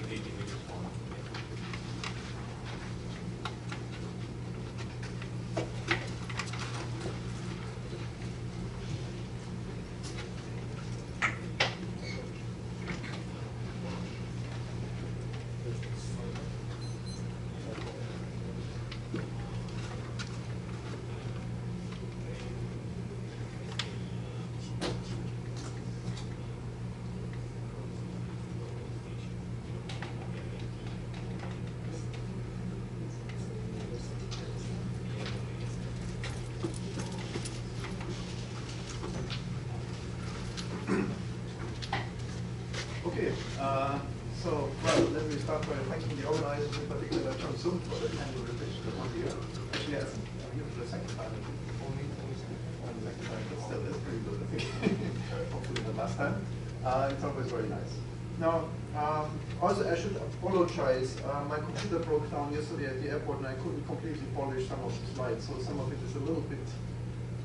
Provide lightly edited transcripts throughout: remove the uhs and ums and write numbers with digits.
like 80 meters long. Okay, so, well, let me start by thanking the organizers, in particular John Sum, for the kind of invitation to come here. Actually, I'm here for the second time, only the second time, but still, it's pretty good, I think. Hopefully not last time. It's always very nice. Now, also, I should apologize. My computer broke down yesterday at the airport, and I couldn't completely polish some of the slides, so some of it is a little bit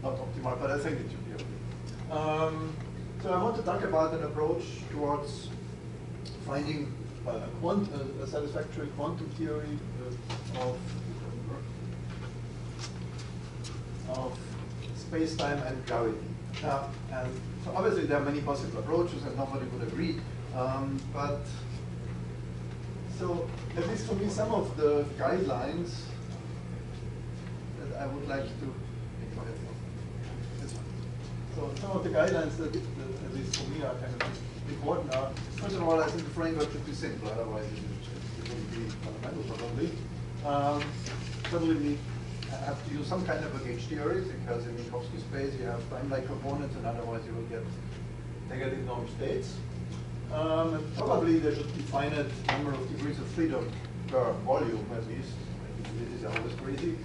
not optimal, but I think it should be okay. So I want to talk about an approach towards finding a satisfactory quantum theory of space-time and gravity. And so obviously there are many possible approaches, and nobody would agree. But so at least for me, some of the guidelines that I would like to. So some of the guidelines that at least for me are kind of important are, first of all, I think the framework should be simple, otherwise it wouldn't be fundamental probably. Certainly we have to use some kind of a gauge theory, because in Minkowski space you have time-like components, and otherwise you will get negative norm states. And probably there should be finite number of degrees of freedom per volume at least. This is always crazy.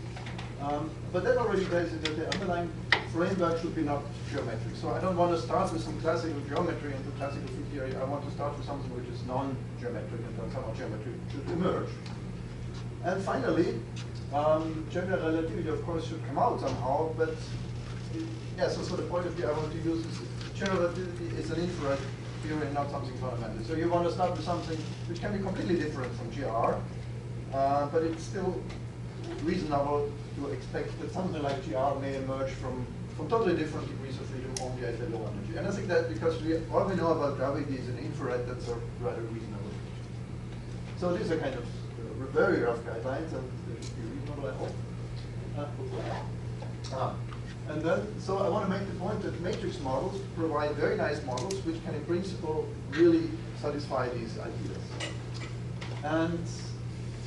But that already tells you that the underlying framework should be not geometric. So I don't want to start with some classical geometry and the classical field theory. I want to start with something which is non-geometric, and then somehow geometry should emerge. And finally, general relativity, of course, should come out somehow. But yeah, so the point of view I want to use is general relativity is an infrared theory and not something fundamental. So you want to start with something which can be completely different from GR, but it's still reasonable to expect that something like GR may emerge from totally different degrees of freedom only at a low energy. And I think that because all we know about gravity is an infrared, that's a rather reasonable. So these are kind of very rough guidelines, and they should be reasonable, I hope. And then, so I want to make the point that matrix models provide very nice models which can in principle really satisfy these ideas. And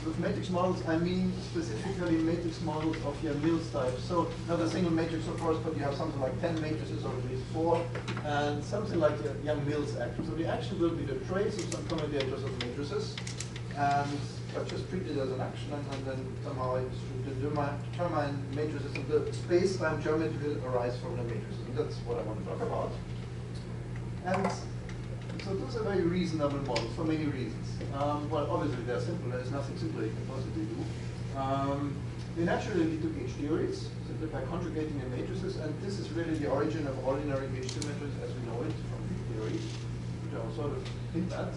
with matrix models, I mean specifically matrix models of Yang-Mills type. So not a single matrix, of course, but you have something like 10 matrices, or at least 4, and something like a Yang-Mills action. So the action will be the trace of some commutations of matrices, and just treat it as an action, and then somehow it should determine matrices, and the space-time geometry will arise from the matrices. And that's what I want to talk about. And so those are very reasonable models for many reasons. Well, obviously they're simple. There's nothing simpler you can possibly do. They naturally lead to gauge theories, simply by conjugating the matrices, and this is really the origin of ordinary gauge symmetries as we know it from field theory, which I'll sort of hint at.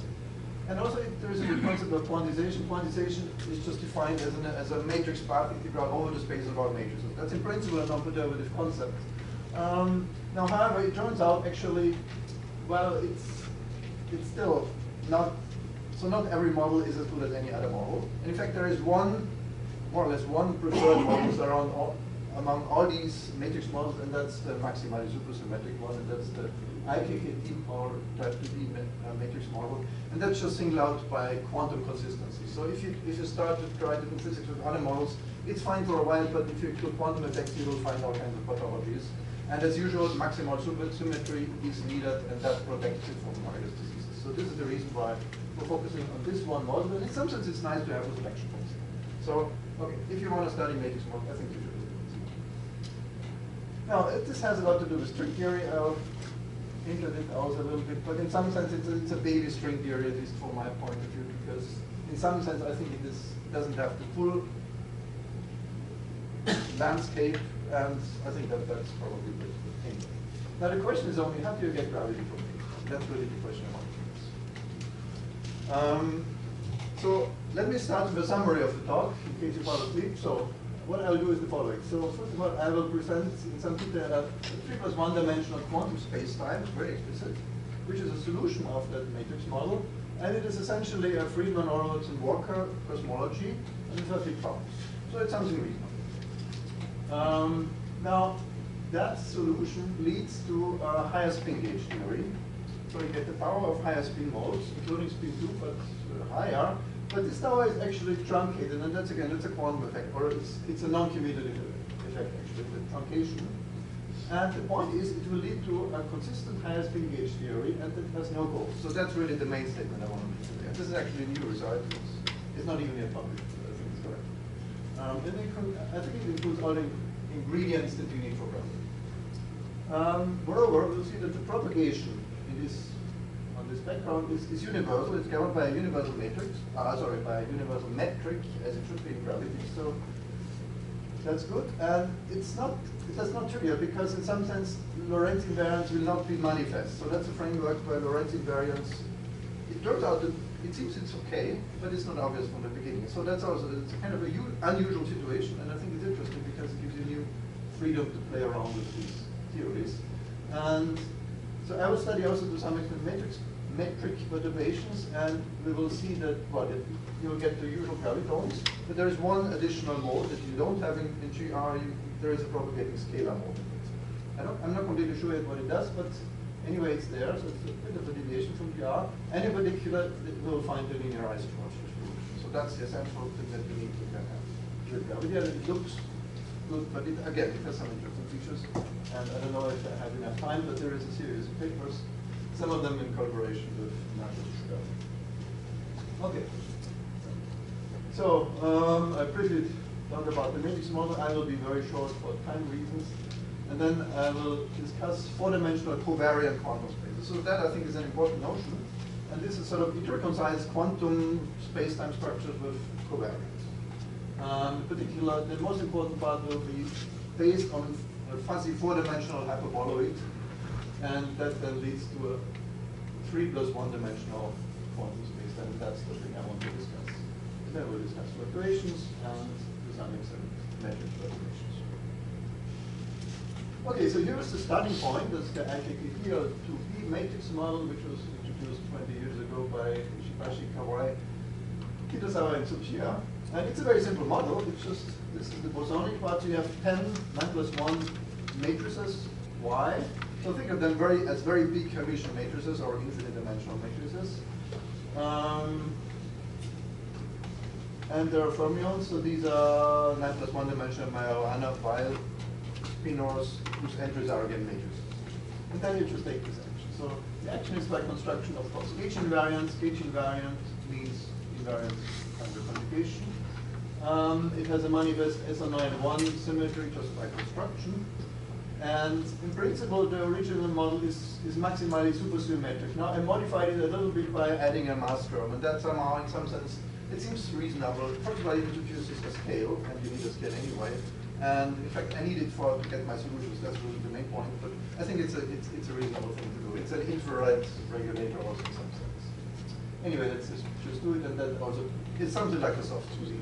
And also there is a good concept of quantization. Quantization is just defined as a matrix path integral over the space of all matrices. That's in principle a non-perturbative concept. Now, however, it turns out actually, well, it's still not, so not every model is as good as any other model. And in fact, there is one, more or less one preferred model among all these matrix models, and that's the maximally supersymmetric one, and that's the IKKT or type 2D matrix model. And that's just singled out by quantum consistency. So if you start to try to do physics with other models, it's fine for a while, but if you include quantum effects, you will find all kinds of pathologies. And as usual, maximal supersymmetry is needed, and that protects it from various diseases. So this is the reason why we're focusing on this one model. And in some sense, it's nice to have a selection points. So, okay, if you want to study matrix model, I think you should do it. Now, this has a lot to do with string theory. I'll hint at it also a little bit, but in some sense, it's a baby string theory, at least from my point of view, because in some sense, I think it doesn't have the full landscape, and I think that's probably the thing. Now the question is only, how do you get gravity from it? That's really the question I want to ask. So let me start with a summary of the talk, in case you fall asleep. So what I'll do is the following. So first of all, I will present in some detail a 3+1 dimensional quantum space-time, very explicit, which is a solution of that matrix model. And it is essentially a Friedmann, Horowitz, and Walker cosmology, and it has big problems. So it's something reasonable. Now, that solution leads to a higher spin gauge theory. So you get the power of higher spin modes, including spin 2, but higher. But this power is actually truncated, and that's again, that's a quantum effect, or it's a non-commutative effect actually, the truncation. And the point is, it will lead to a consistent higher spin gauge theory, and it has no goals. So that's really the main statement I want to make today. This is actually a new result. It's not even yet published. I think it's correct. I think it includes all the ingredients that you need for gravity. Moreover, we'll see that the propagation on this background is universal. It's governed by a universal matrix. By a universal metric, as it should be in gravity. So that's good. And that's not trivial, because in some sense, Lorentz invariance will not be manifest. So that's a framework where Lorentz invariance, it turns out that it seems it's okay, but it's not obvious from the beginning. So that's also, it's a kind of an unusual situation, and I think it's interesting because it gives you new freedom to play around with these theories. And so I will study also to some extent metric perturbations, and we will see that, well, you'll get the usual gravitons, but there is one additional mode that you don't have in GR. There is a propagating scalar mode. I'm not completely sure yet what it does, but anyway, it's there, so it's a bit of a deviation from GR. And in particular, we'll find the linearized Schwarzschild solution. So that's the essential thing that we need to have with gravity. And it looks good, but again, it has some interesting features. And I don't know if I have enough time, but there is a series of papers, some of them in collaboration with Noncommutative. Okay. So I briefly talk about the matrix model. I will be very short for time reasons. And then I will discuss four-dimensional covariant quantum spaces. So that, I think, is an important notion. And this is sort of, it reconciles quantum space-time structures with covariance. In particular, the most important part will be based on a fuzzy four-dimensional hyperboloid. And that then leads to a 3+1 dimensional quantum space-time. And that's the thing I want to discuss. And then we'll discuss fluctuations and, to some extent, metric fluctuations. Okay, so here's the starting point. That's the IKKT or 2B matrix model, which was introduced 20 years ago by Ishibashi, Kawai, Kitazawa, and Tsuchiya. And it's a very simple model. It's just, this is the bosonic part. So you have 10 9+1 matrices, Y. So think of them as very big Hermitian matrices or infinite dimensional matrices. And there are fermions. So these are 9+1 dimensional Majorana file spinors whose entries are again matrices. And then you just take this action. So the action is by construction of course gauge invariant. Gauge invariant means invariant under conjugation. It has a manifest SO91 symmetry just by construction. And in principle, the original model is maximally supersymmetric. Now I modified it a little bit by adding a mass term, and that somehow, in some sense, it seems reasonable. First of all, it introduces a scale, and you need a scale anyway. And in fact, I need it to get my solutions. That's really the main point. But I think it's a reasonable thing to do. It's an infrared regulator also in some sense. Anyway, let's just do it, and that also it's something like a soft SUSY.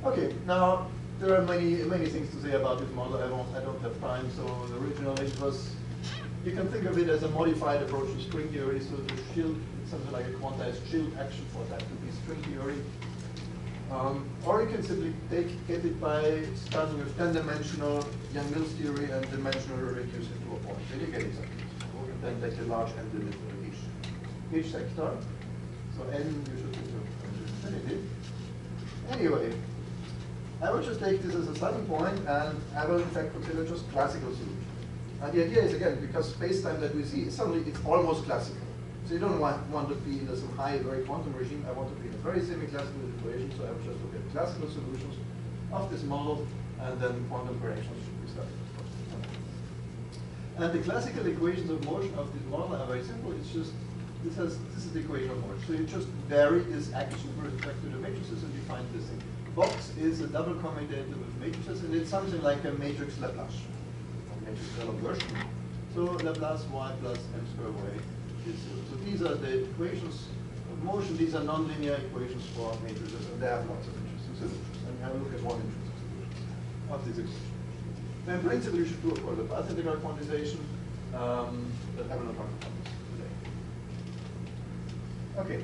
Okay, now there are many things to say about this model. I don't have time. So originally it was, you can think of it as a modified approach to string theory. So the shield, it's something like a quantized shield action for that to be string theory. Or you can simply get it by starting with 10-dimensional Yang-Mills theory and dimensionally reduce it to a point. Then you get exactly. Then take a large n limit for each sector. So n you should think of infinity. Anyway, I will just take this as a starting point, and I will in fact consider just classical solutions. And the idea is again, because space-time that we see is suddenly it's almost classical. So you don't want to be in some high, very quantum regime. I want to be in a very semi-classical situation. So I will just look at classical solutions of this model, and then quantum corrections should be studied. And the classical equations of motion of this model are very simple. It's just this is the equation of motion. So you just vary this action with respect to the matrices, and you find this thing. Box is a double commutative with matrices, and it's something like a matrix Laplace, matrix version. So Laplace y plus m squared y is 0. So these are the equations of motion, these are nonlinear equations for matrices, and they have lots of interesting solutions. And we have a look at one interesting solution of these equations. Now, in principle, you should do, of course, a path integral quantization, but I will not talk about this today. Okay.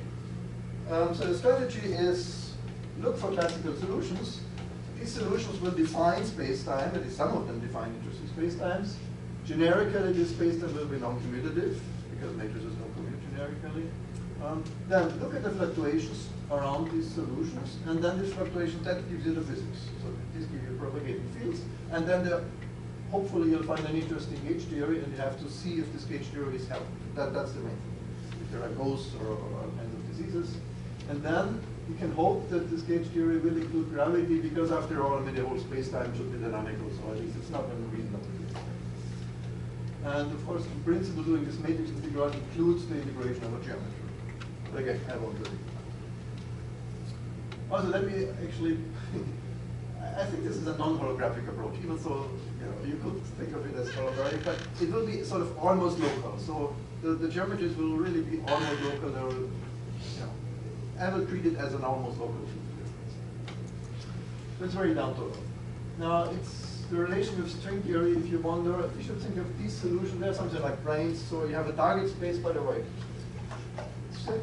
So the strategy is look for classical solutions. These solutions will define space-time, at least some of them define interesting space-times. Generically, this space-time will be non-commutative, because matrices don't commute generically. Then look at the fluctuations around these solutions, and then this fluctuation, that gives you the physics. So these give you propagating fields, and then hopefully you'll find an interesting gauge theory, and you have to see if this gauge theory is helpful. That's the main thing. If there are ghosts or all kinds of diseases. And then you can hope that this gauge theory will include gravity, because after all, I mean, the whole space-time should be dynamical, so at least it's not unreasonable. And of course, in principle, doing this matrix integral includes the integration of a geometry. But again, I won't do it. Also, let me actually, I think this is a non-holographic approach, even though you could think of it as holographic, but it will be sort of almost local. So the geometries will really be almost local. They will, I will treat it as an almost local difference. So it's very down to earth. Now, it's the relation with string theory. If you wonder, you should think of these solutions. There's something like brains. So you have a target space, by the way. So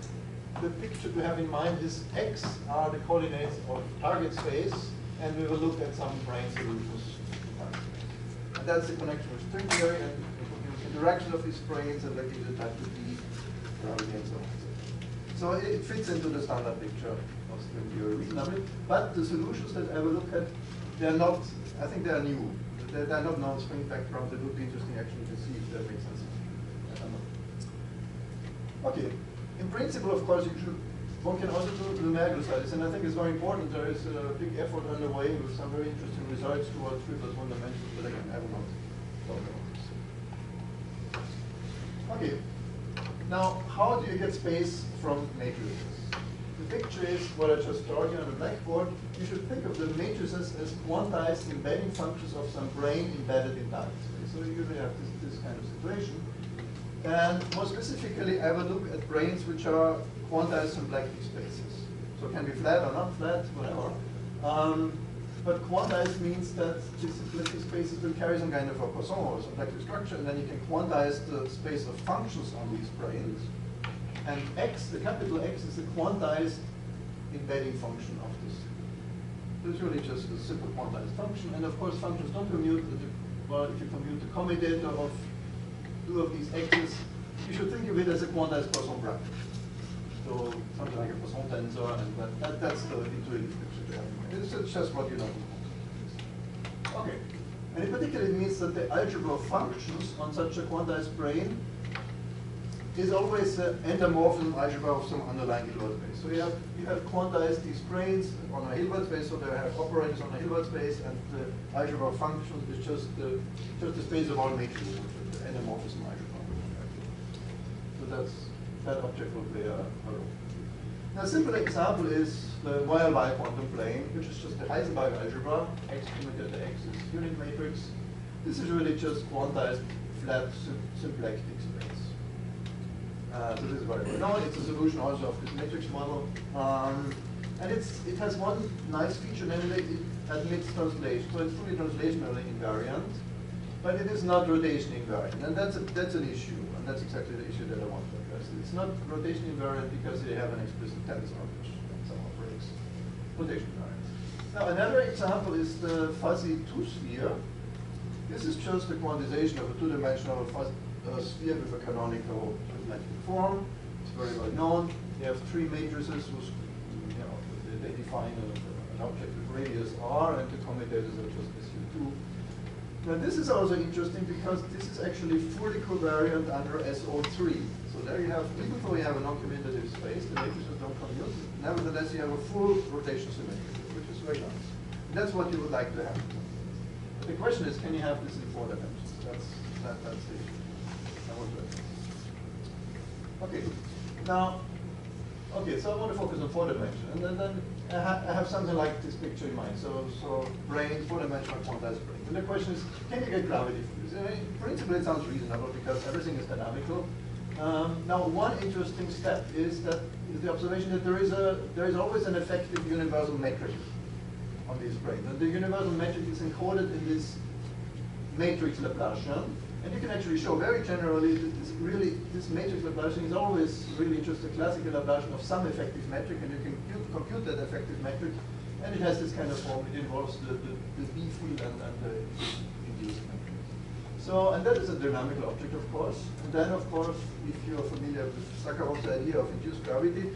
the picture to have in mind is X are the coordinates of target space, and we will look at some brain solutions. And that's the connection with string theory, and the interaction of these brains, and that gives you type 2D gravity and so on. So it fits into the standard picture of string theory reasonably. But the solutions that I will look at, they are not, I think they are new. They are not known string spectrums. It would be interesting actually to see if that makes sense. I don't know. Okay. In principle, of course, one can also do numerical studies, and I think it's very important. There is a big effort underway with some very interesting results towards 3+1 dimensions, but again, I will not talk about this. Okay. Now, how do you get space from matrices? The picture is what I just showed you on the blackboard. You should think of the matrices as quantized embedding functions of some brain embedded in target space. So you usually have this kind of situation. And more specifically, I will look at brains which are quantized symplectic spaces. So it can be flat or not flat, whatever. But quantized means that these symplectic spaces will carry some kind of a Poisson or symplectic structure, and then you can quantize the space of functions on these brains. And X, the capital X, is the quantized embedding function of this. So it's really just a simple quantized function. And of course, functions don't commute. Well, if you compute the commutator of two of these x's, you should think of it as a quantized Poisson bracket. So something like a Poisson tensor, and that's the intuitive picture to have. It's just what you know. Okay. And in particular, it means that the algebra of functions on such a quantized brain is always the endomorphism algebra of some underlying Hilbert space. So you have quantized these brains on a Hilbert space, so they have operators on a Hilbert space, and the algebra of functions is just the space of all matrices, the endomorphism algebra. So that object will play a role. Now, a simple example is the YLY quantum plane, which is just the Heisenberg algebra. X commutator X is unit matrix. This is really just quantized flat symplectic space. So this is very well known. It's a solution also of this matrix model. And it has one nice feature, namely it admits translation. So it's fully translationally invariant, but it is not rotation invariant. And that's an issue, and that's exactly the issue that I want to address. It's not rotation invariant because they have an explicit tensor, which somehow breaks rotation invariance. Now, another example is the fuzzy two-sphere. This is just the quantization of a two-dimensional sphere with a canonical symmetric form. It's very well known. You have three matrices whose, they define an object with radius r, and the commutators are just SU2. Now this is also interesting because this is actually fully covariant under SO3. So there you have, even though you have a non-commutative space, the matrices don't commute. Nevertheless, you have a full rotation symmetry, which is very nice. And that's what you would like to have. But the question is, can you have this in 4 dimensions? That's the issue. Okay, now, so I want to focus on 4 dimensions, and then I have something like this picture in mind. So brain, 4-dimensional quantized brain. And the question is, can you get gravity from this? In principle, it sounds reasonable because everything is dynamical. Now, one interesting step is the observation that there is always an effective universal metric on these branes. And the universal metric is encoded in this matrix Laplacian. And you can actually show very generally that this matrix Laplacian is always really just a classical Laplacian of some effective metric, and you can compute that effective metric. And it has this kind of form. It involves the B field and the induced metric. So, and that is a dynamical object, of course. And then, of course, if you're familiar with Sakharov's idea of induced gravity,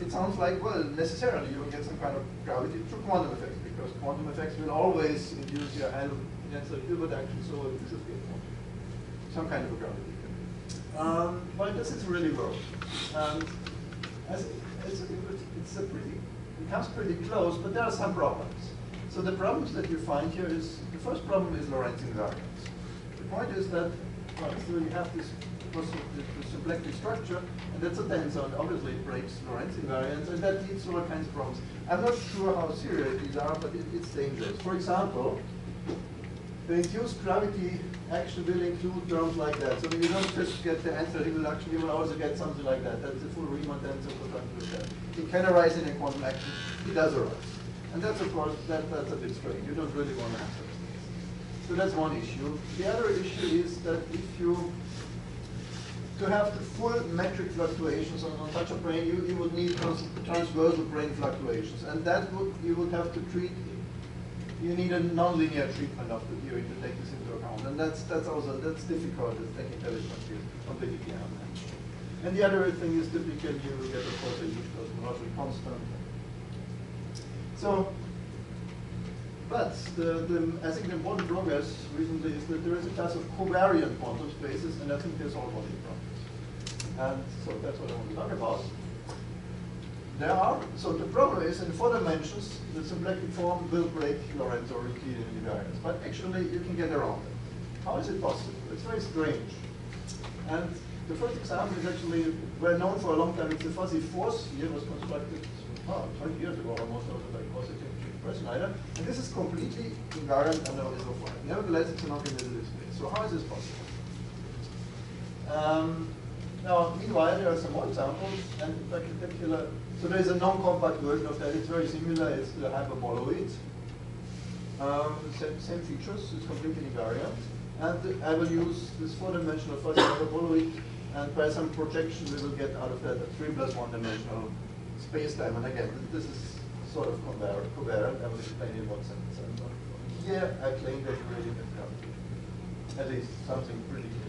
it sounds like, well, necessarily you will get some kind of gravity through quantum effects, because quantum effects will always induce your Hilbert action, so you should get some kind of a gravity. But this is really work. And it comes pretty close, but there are some problems. So the problems that you find here is, the first problem is Lorentz invariance. The point is that, well, so you have this symplectic structure, and that's a tensor, and obviously it breaks Lorentz invariance, and that leads to all kinds of problems. I'm not sure how serious these are, but it's dangerous. For example, the induced gravity action will include terms like that. So you don't just get the answer Hibbel action, you will also get something like that. That's a full Riemann tensor for something like that. It can arise in a quantum action. It does arise. And that's, of course, that's a bit strange. You don't really want to answer. So that's one issue. The other issue is that if you, to have the full metric fluctuations on such a brane, you would need transversal brane fluctuations. And that you would have to treat, you need a nonlinear treatment of the theory to take this into account. And that's difficult. It's technically completely beyond that. And the other thing is typically you will get, of course, a huge cosmological constant. So, but I think the important progress recently is that there is a class of covariant quantum spaces, and I think they solve all these problems. And so that's what I want to talk about. So the problem is in 4 dimensions, the symplectic form will break Lorentz or Euclidean invariance, but actually you can get around it. How is it possible? It's very strange. And the first example is actually well known for a long time. It's the fuzzy force sphere, was constructed 20 years ago almost out of like positive Schneider. And this is completely invariant under SO5. Nevertheless, it's a non-commutative space. So how is this possible? Now, meanwhile, there are some more examples, and in particular, so there is a non-compact version of that. It's very similar. It's the hyperboloid. Same features. It's completely invariant. And I will use this 4-dimensional fuzzy hyperboloid, and by some projection, we will get out of that a 3 + 1-dimensional space-time. And again, this is sort of covariant. I will explain in what sense. And here, I claim that you really get gravity. At least something pretty clear.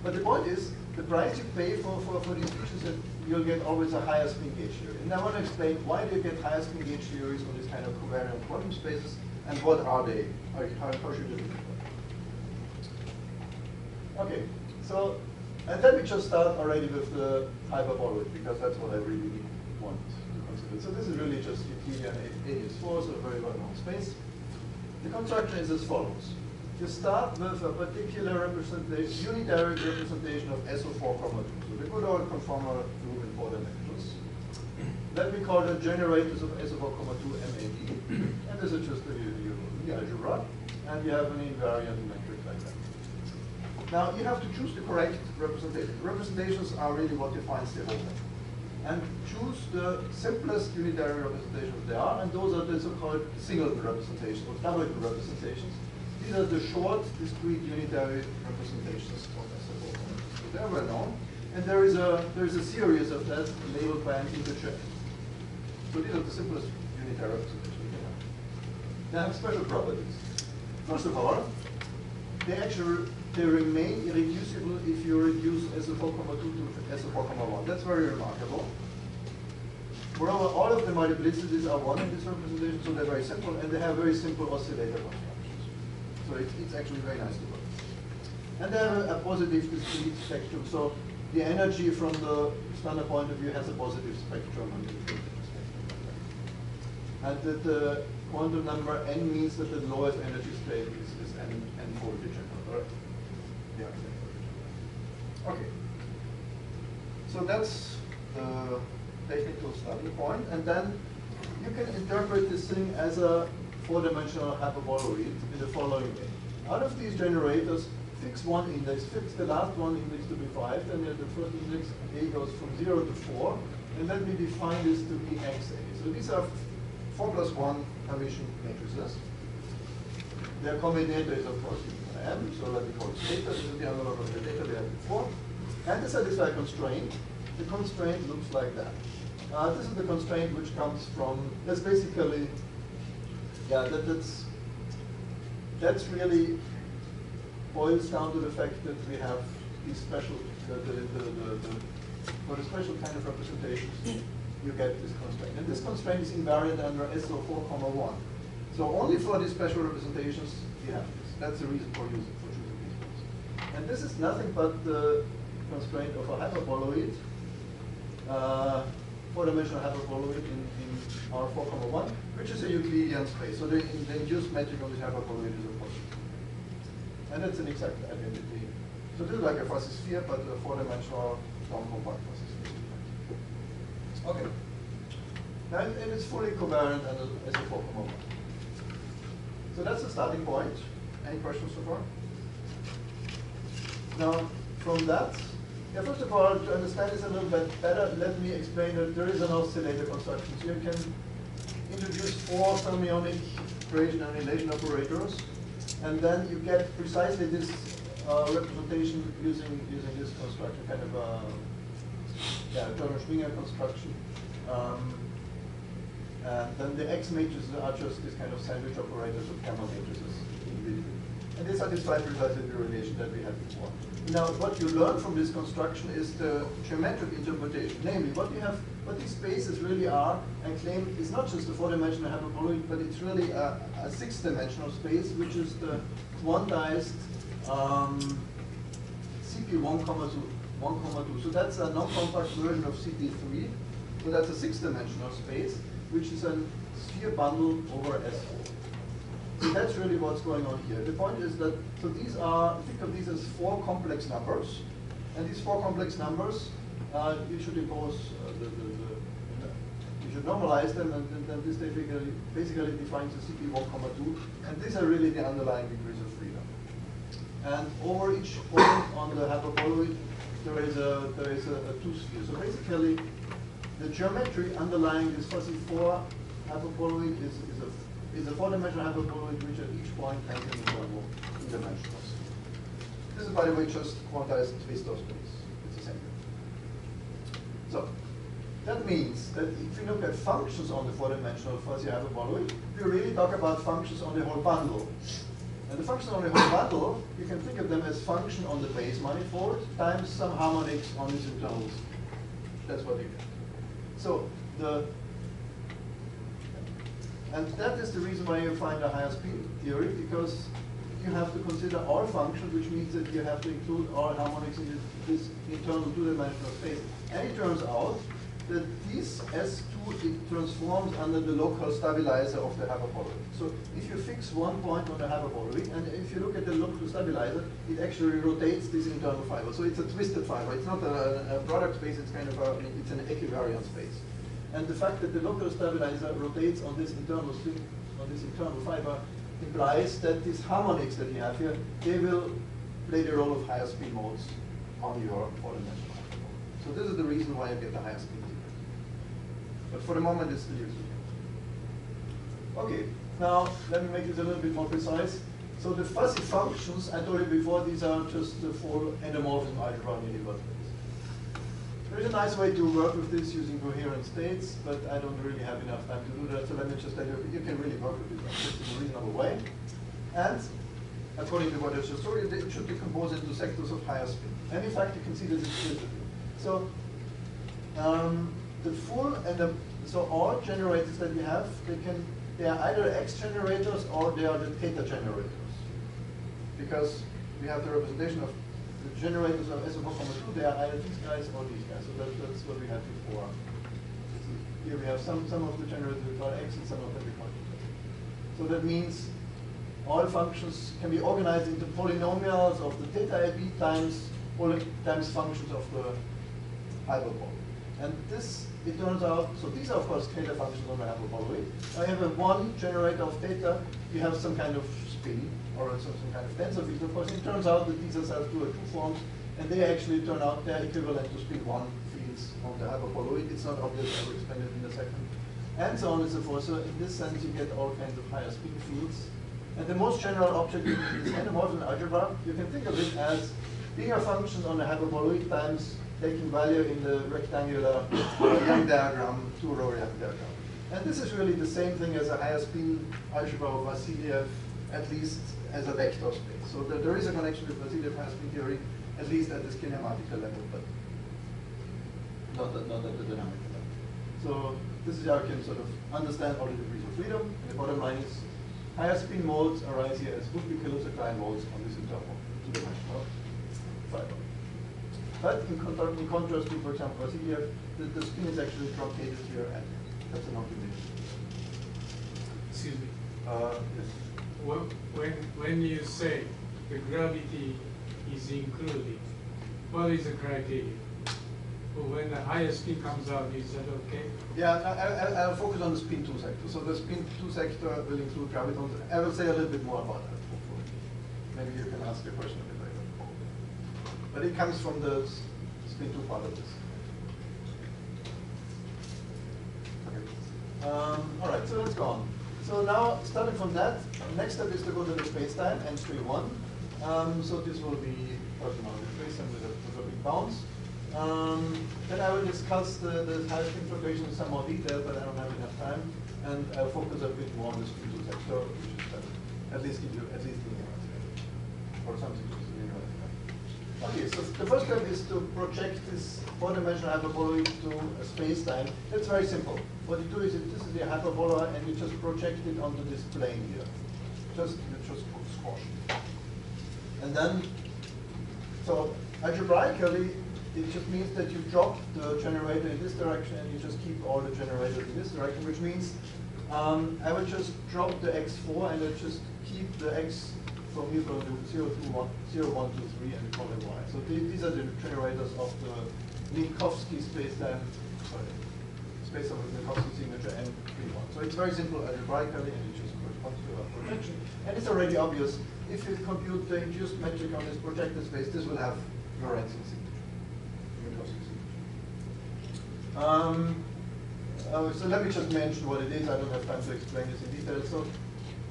But the point is, the price you pay for these features, that you'll get always a higher spin gauge theory. And I want to explain why do you get higher spin gauge theories on these kind of covariant quantum spaces, and what are they? How should you do it? Okay, so, and then we just start already with the hyperboloid, because that's what I really want to consider. So this is really just Euclidean ADS4, so a very well-known space. The construction is as follows. You start with a particular representation, unitary representation of SO4, 2. So the good old conformal group in 4 dimensions. Then we call the generators of SO4, 2 MAD. And this is just the algebra. And you have an invariant metric like that. Now you have to choose the correct representation. Representations are really what defines the whole thing. And choose the simplest unitary representations there are, and those are the so-called singleton representations or doubleton representations. These are the short, discrete unitary representations of SO4. So they're well known. And there is a series of that labeled by an integer. So these are the simplest unitary representations we can have. They have special properties. First of all, they remain irreducible if you reduce SO4, 2 to SO4, 1. That's very remarkable. Moreover, all of the multiplicities are 1 in this representation, so they're very simple, and they have very simple oscillator constructions. So it's actually very nice to work. And they have a positive discrete spectrum, so the energy from the standard point of view has a positive spectrum and a spectrum. And that the quantum number n means that the lowest energy state is n-fold degenerate, right? Yeah. Okay. So that's the technical starting point, and then you can interpret this thing as a 4-dimensional hyperboloid in the following way. Out of these generators, fix one index, fix the last one index to be 5, then the first index A goes from 0 to 4, and let me define this to be XA. So these are 4 plus 1 Hermitian matrices. Their combinator is of course M, so let me call it theta. This is the envelope of the data we had before. And to satisfy a constraint, the constraint looks like that. This is the constraint which comes from, that's basically, yeah, that's really boils down to the fact that we have these special, for the special kind of representations, you get this constraint. And this constraint is invariant under SO4,1. So only for these special representations, you have this. That's the reason for choosing these ones. And this is nothing but the constraint of a hyperboloid, four-dimensional hyperboloid in R4,1, which is a Euclidean space. So the induced metric of this hyperboloid is a positive. And it's an exact identity. So this is like a fuzzy sphere, but a four-dimensional non-compact fuzzy sphere. Okay. And it's fully covariant as a 4,1. So that's the starting point. Any questions so far? Now, from that, yeah, first of all, to understand this a little bit better, let me explain that there is an oscillator construction. So you can introduce 4 fermionic creation and relation operators, and then you get precisely this representation using this construction, kind of a Turner-Schwinger construction. And then the X matrices are just this kind of sandwich operators of gamma matrices individually. And they satisfy precisely the relation that we had before. Now, what you learn from this construction is the geometric interpretation. Namely, what these spaces really are, I claim, is not just a 4-dimensional hyperboloid, but it's really a 6-dimensional space, which is the quantized CP1,2. So that's a non-compact version of CP3. So that's a 6-dimensional space, which is a sphere bundle over S4. So that's really what's going on here. The point is that, so these are, think of these as 4 complex numbers. And these 4 complex numbers, you should impose, you should normalize them, and then this basically defines the CP1,2. And these are really the underlying degrees of freedom. And over each point on the hyperboloid, there is a 2-sphere. So basically, the geometry underlying this fuzzy 4 hyperboloid is a 4-dimensional hyperboloid which at each point has an internal dimensional. This is, by the way, just quantized Twistor space. It's the same thing. So that means that if you look at functions on the 4-dimensional fuzzy hyperboloid, we really talk about functions on the whole bundle. And the functions on the whole bundle, you can think of them as function on the base manifold times some harmonics on its internals. That's what you get. So and that is the reason why you find a higher speed theory, because you have to consider all functions, which means that you have to include all harmonics in this internal 2-dimensional space. And it turns out that this S2, it transforms under the local stabilizer of the hyperboloid. So if you fix one point on the hyperboloid, and if you look at the local stabilizer, it actually rotates this internal fiber. So it's a twisted fiber. It's not a product space, it's kind of it's an equivariant space. And the fact that the local stabilizer rotates on this internal string, on this internal fiber, implies that these harmonics that you have here, they will play the role of higher speed modes on your 4-dimensional hyperboloid. So this is the reason why you get the higher speed theory. But for the moment, it's still useful. Okay, now let me make this a little bit more precise. So the fuzzy functions, I told you before, these are just the full endomorphism algebra on the Hilbert space. There is a nice way to work with this using coherent states, but I don't really have enough time to do that, so let me just tell you, you can really work with this in a reasonable way. And according to what I just told you, it should decompose into sectors of higher spin. And in fact, you can see this explicitly. So the full and so all generators that we have, they are either X generators or they are the theta generators, because we have the representation of the generators of SO4,2. They are either these guys or these guys. So that's what we had before. Here we have some of the generators we call X and some of them we call theta. So that means all functions can be organized into polynomials of the theta AB times functions of the hyperboloid. And this, it turns out, so these are of course scalar functions on a hyperboloid. I have a one generator of theta, you have some kind of spin, or some kind of tensor field. Of course, it turns out that these are self-dual two forms, and they actually turn out they're equivalent to spin one fields on the hyperboloid. It's not obvious, I will explain it in a second. And so on and so forth. So in this sense, you get all kinds of higher spin fields. And the most general object in this endomorphism algebra, you can think of it as linear functions on a hyperboloid times taking value in the rectangular Young diagram, two-row Young diagram. And this is really the same thing as a higher spin algebra of Vasiliev, at least as a vector space. So there is a connection with Vasiliev higher spin theory, at least at this kinematical level, but not at the dynamical level. So this is how you can sort of understand all the degrees of freedom. And the bottom line is higher spin modes arise here as would-be kilosecond modes on this interval, two-dimensional fiber. But in contrast to, for example, Vasiliev, the spin is actually truncated here, and that's an optimization. Excuse me. Yes. When you say the gravity is included, what is the criteria? When the higher spin comes out, is that okay? Yeah, I'll focus on the spin 2 sector. So the spin 2 sector will include gravitons. I will say a little bit more about that, hopefully. Maybe you can ask a question a bit later. But it comes from the spin 2 part of this. Okay. All right, so let's go on. So now, starting from that, next step is to go to the spacetime, N31. So this will be personal space and with a big bounce. Then I will discuss the high spin fluctuation in some more detail, but I don't have enough time. And I'll focus a bit more on the spin 2 sector, which is at least linearized, or something which is linearized. Okay, so the first step is to project this four-dimensional hyperboloid to a space-time. It's very simple. What you do is, this is the hyperbola, and you just project it onto this plane here. You just squash it. And then, so algebraically, it just means that you drop the generator in this direction, and you just keep all the generators in this direction, which means I will just drop the x4, and I just keep the x from here from 0, 2, 1, 0, 1, 2, 3, and call it y. So these are the generators of the Minkowski spacetime, spacetime with Minkowski signature M31. So it's very simple algebraically, and it just corresponds to a projection. And it's already obvious, if you compute the induced metric on this projected space, this will have Lorentzian signature. So let me just mention what it is. I don't have time to explain this in detail. So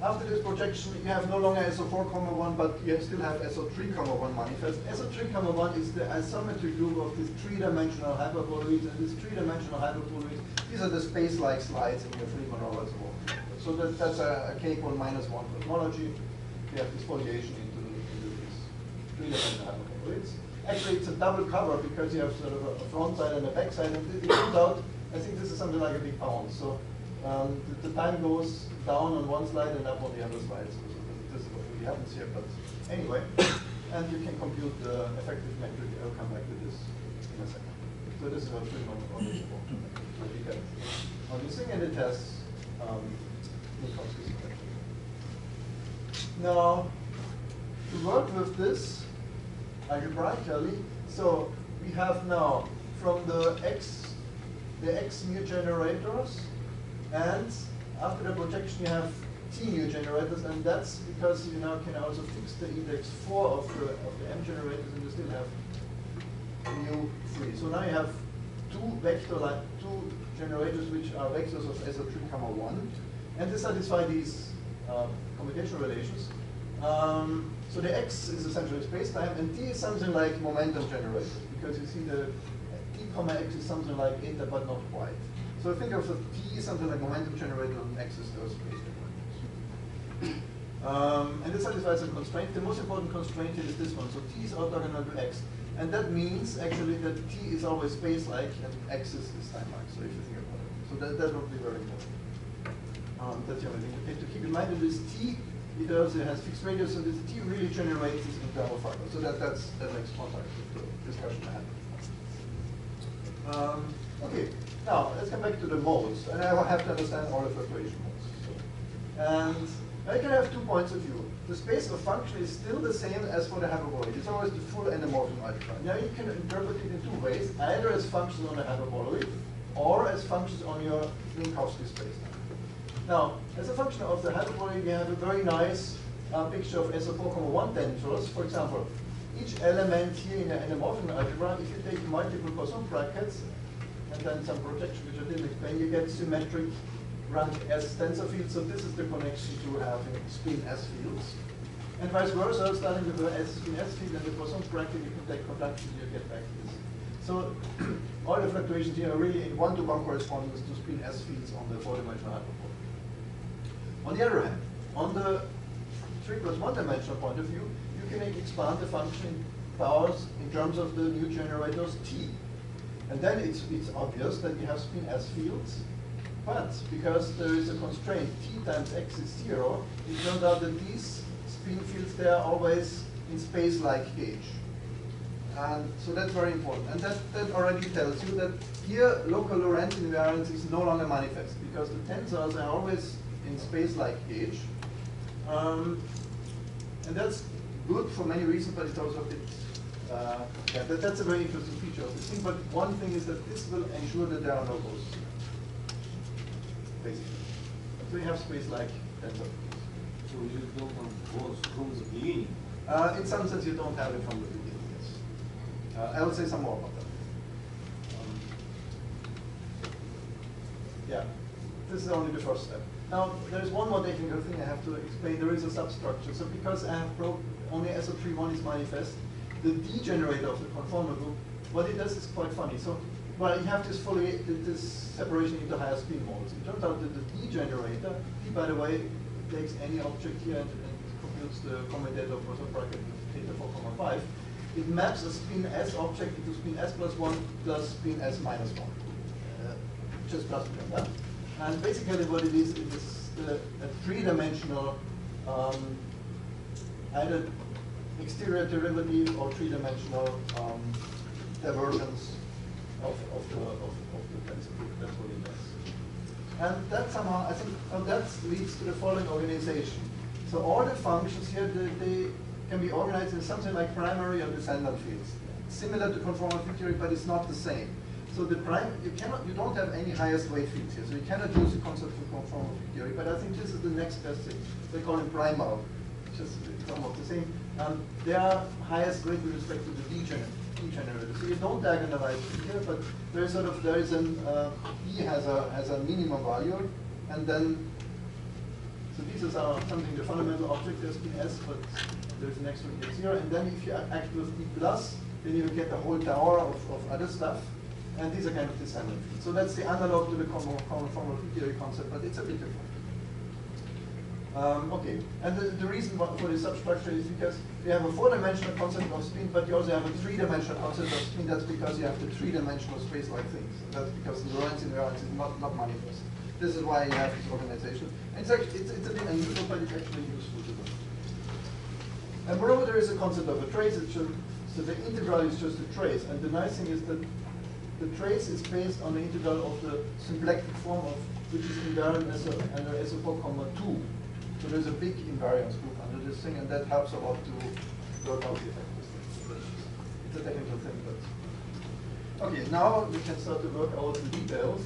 after this projection, you have no longer SO4,1, but you still have SO3,1 manifest. SO3,1 is the isometric group of these three-dimensional hyperboloids, and these three-dimensional hyperboloids, these are the space-like slides in your Friedmann-Roberts model. So that's a K1 minus 1 cosmology. You have this foliation into these three-dimensional hyperboloids. Actually, it's a double cover because you have sort of a front side and a back side, and it turns out, I think this is something like a big bounce. So the time goes down on one slide and up on the other slide. So this is what really happens here. But anyway, and you can compute the effective metric. I'll come back to this in a second. So this is a Friedmann on this thing, and it has Minkowski signature. Now, to work with this algebraically, so we have now from the x new generators, and after the projection you have t new generators, and that's because you now can also fix the index 4 of the m generators, and you still have mu 3. So now you have two generators which are vectors of SO3, 1, and they satisfy these commutation relations. So the x is essentially space-time, and t is something like momentum generators, because you see the t, x is something like eta, but not quite. So think of the t something like momentum generator, and x is those space generators. And this satisfies a constraint. The most important constraint here is this one. So t is orthogonal to x, and that means actually that t is always space-like, and x is time-like. So if you think about it, so that would be very important. That's the only thing to keep in mind. That this t, it also has fixed radius, so this t really generates this internal fiber. So that's the next contact with the discussion I had. Okay, now let's come back to the modes, and I will have to understand all the fluctuation modes. So, and I can have 2 points of view. The space of function is still the same as for the hyperboloid. It's always the full endomorphism algebra. Now you can interpret it in 2 ways, either as functions on the hyperboloid or as functions on your Minkowski space. Now, as a function of the hyperboloid, we have a very nice picture of SO4,1 tensors. For example, each element here in the endomorphism algebra, if you take multiple Poisson brackets and then some projection which I didn't explain, you get symmetric rank S tensor fields. So this is the connection to having spin S fields. And vice versa, starting with the spin S field and the Poisson bracket, you can take conduction, you get back this. So all the fluctuations here are really in one-to-one correspondence to spin S fields on the 4-dimensional hyperboloid. On the other hand, on the 3 plus 1 dimensional point of view, you can expand the function powers in terms of the new generators T. And then it's obvious that you have spin S fields, but because there is a constraint T times X is 0, it turns out that these spin fields, they are always in space-like gauge. And so that's very important. And that already tells you that here local Lorentz invariance is no longer manifest because the tensors are always in space-like gauge. And that's good for many reasons, but it's also a bit, yeah, that's a very interesting feature of this thing. But one thing is that this will ensure that there are no ghosts, basically. So you have space-like tensor. So you don't have ghosts from the beginning? In some sense, you don't have it from the beginning, yes. I will say some more about that. Yeah, this is only the first step. Now, there is one more technical thing I have to explain. There is a substructure. So because I have only SO31 is manifest, the D generator of the conformal group, what it does is quite funny. So, well, you have this separation into higher spin modes. It turns out that the D generator, D, by the way, takes any object here and computes the commutator for some bracket with theta 4,5. It maps a spin S object into spin S plus 1 plus spin S minus 1. Just plus that. And basically what it is a 3-dimensional either exterior derivative or 3-dimensional divergence of the tensor group. That's what it does. And that somehow, I think, that leads to the following organization. So all the functions here, they can be organized in something like primary or descendant fields. Similar to conformal field theory, but it's not the same. So the you don't have any highest weight fields here, so you cannot use the concept of conformal field theory. But I think this is the next best thing. They call it primal, just almost the same. They are highest weight with respect to the D generator. So you don't diagonalize here, but there is E has a minimum value, and then so these are something the fundamental object has been S, but there's an extra here 0. And then if you act with D plus, then you get a whole tower of other stuff. And these are kind of descendant fields. So that's the analog to the conformal field theory concept, but it's a bit different. Okay, and the reason for this substructure is because you have a 4-dimensional concept of spin, but you also have a 3-dimensional concept of spin. That's because you have the 3-dimensional space-like things. That's because the Lorentz invariance is not manifest. This is why you have this organization. And it's a bit unusual, but it's actually useful to know. And moreover, there is a concept of a trace. So the integral is just a trace. And the nice thing is that the trace is based on the integral of the symplectic form of which is invariant under SO4,2. So there's a big invariance group under this thing, and that helps a lot to work out the effect of this thing. It's a technical thing, but okay. Now we can start to work out the details.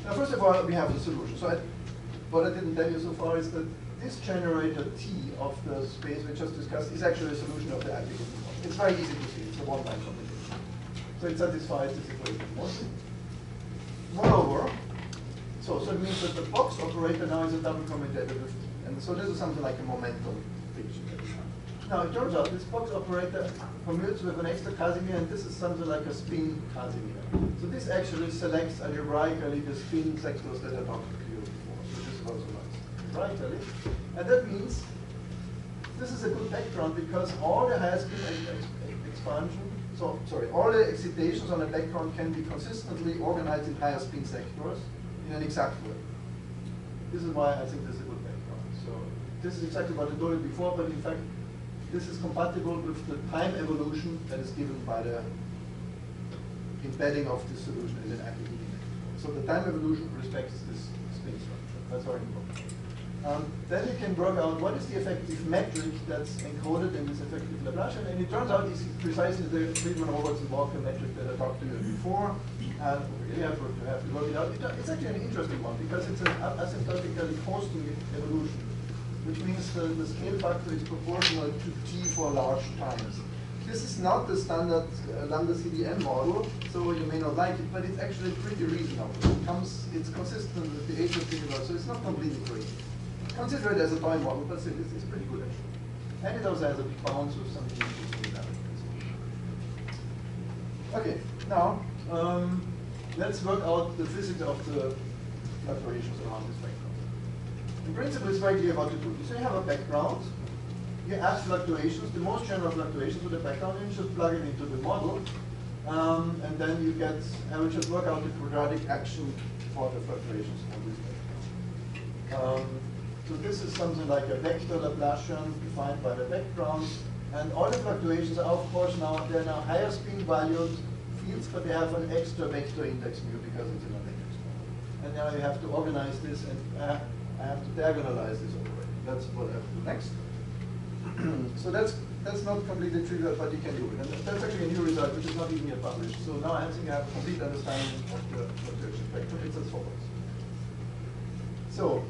Now, first of all, we have the solution. So what I didn't tell you so far is that this generator T of the space we just discussed is actually a solution of the IKKT. It's very easy to see. It's a one-line combination. So it satisfies this equation mostly. Moreover, so it means that the box operator now is a double commutative, and so this is something like a momentum picture. Now it turns out this box operator commutes with an extra Casimir, and this is something like a spin Casimir. So this actually selects algebraically the spin sectors that I talked to you before. So this is also nice. Algebraically. And that means this is a good background because all the high spin expansion, all the excitations on the background can be consistently organized in higher spin sectors in an exact way. This is why I think this is a good background. So this is exactly what I told you before, but in fact, this is compatible with the time evolution that is given by the embedding of this solution in an IKKT. So the time evolution respects this spin structure. That's very important. Then you can work out what is the effective metric that's encoded in this effective Laplacian, and it turns out it's precisely the Friedman-Robertson-Walker metric that I talked to you before. And we really have to work it out. It's actually an interesting one because it's an asymptotically constant evolution, which means the scale factor is proportional to t for large times. This is not the standard lambda CDM model, so you may not like it, but it's actually pretty reasonable. It's consistent with the age of the universe, so it's not completely crazy. Consider it as a toy model, but still, it's pretty good actually. And it also has a big bounce with some interesting dynamics. Okay, now let's work out the physics of the fluctuations around this background. In principle, it's very clear what to do. So you have a background, you add fluctuations, the most general fluctuations to the background, and you just plug it into the model, and then you get, I will just work out the quadratic action for the fluctuations on this background. So this is something like a vector Laplacian defined by the background, and all the fluctuations are, of course, they're now higher spin valued fields, but they have an extra vector index mu because it's in a vector space. And now you have to organize this, and I have to diagonalize this already. That's what I have to do next. So that's not completely trivial, but you can do it. And that's actually a new result, which is not even yet published. So now I think I have a complete understanding of the fluctuation vector. It's as follows. So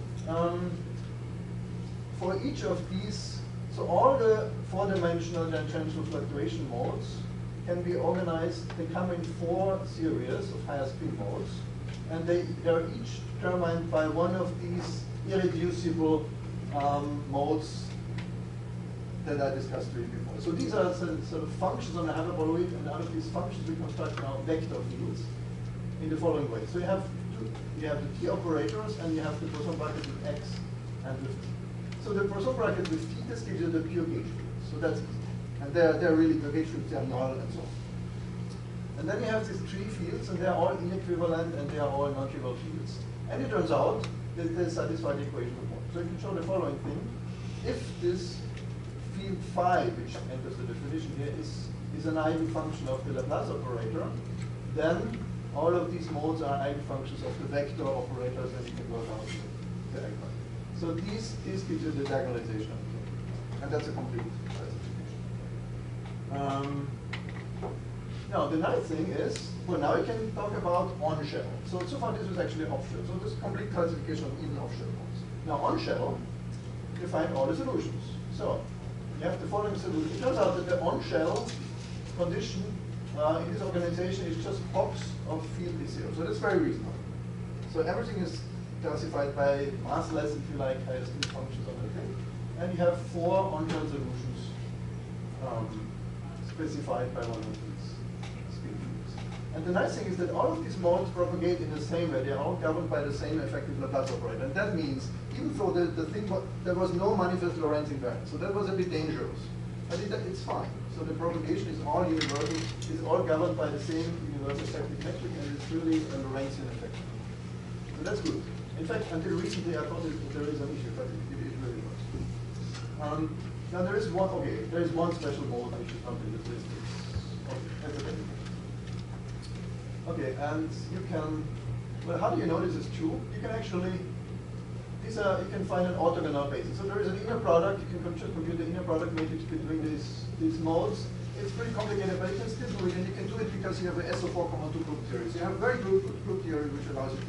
for each of these, so all the four-dimensional tangential fluctuation modes can be organized. They come in four series of higher spin modes, and they are each determined by one of these irreducible modes that I discussed with you before. So these are sort of functions on a hyperboloid, and out of these functions we construct now vector fields in the following way. So you have the t operators, and you have the Poisson bracket with x and with t. So the Poisson bracket with t, this gives you the pure gauge fields. So that's easy. And they're really the gauge fields, they are null and so on. And then you have these three fields, and they're all inequivalent, and they are all non-trivial fields. And it turns out that they satisfy the equation of one. So you can show the following thing. If this field phi, which enters the definition here, is an eigenfunction of the Laplace operator, then all of these modes are eigenfunctions of the vector operators, and you can work out the eigenfunction. So these gives you the diagonalization, and that's a complete classification. Now the nice thing is, well, now we can talk about on-shell. So far this was actually off-shell. So this is complete classification of even off-shell modes. Now on-shell, you find all the solutions. So you have the following solution. It turns out that the on-shell condition in this organization is just pops of field is zero. So that's very reasonable. So everything is classified by massless, if you like, higher spin functions on the thing. And you have four on-shell solutions specified by one of these spin fields. And the nice thing is that all of these modes propagate in the same way. They're all governed by the same effective Laplace operator. And that means, even though there was no manifest Lorentz invariant, so that was a bit dangerous. But it's fine. So the propagation is all universal, is all governed by the same universal effective metric, and it's really a Lorentzian effect. So that's good. In fact, until recently, I thought that there is an issue, but it really works. Now there is one special mode which is not in this list. Okay, that's okay. Okay, and you can, well, how do you know this is true? You can actually, you can find an orthogonal basis. So there is an inner product, you can compute the inner product matrix between these modes. It's pretty complicated, but you can still do it, and you can do it because you have a SO4,2 group theory. So you have very good group theory which allows you to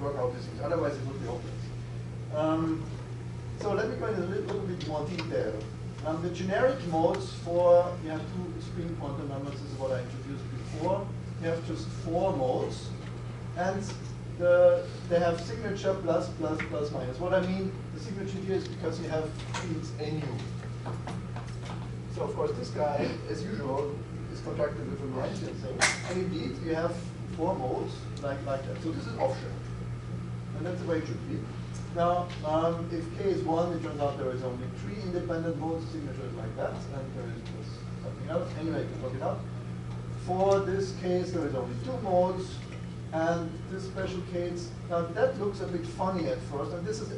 work out these things. Otherwise it would be hopeless. So let me go into a little bit more detail. The generic modes for, you have two spin quantum numbers, this is what I introduced before. You have just four modes, and they have signature plus, plus, plus, minus. What I mean, the signature here is because you have fields a nu. So of course this guy, as usual, is contracted with a Lorentzian thing. And indeed, you have four modes like that. So this is off-shell. And that's the way it should be. Now, if k is 1, it turns out there is only 3 independent modes. Signature is like that, and there is just something else. Anyway, you can work it out. For this case, there is only 2 modes, and this special case, now that looks a bit funny at first, and this is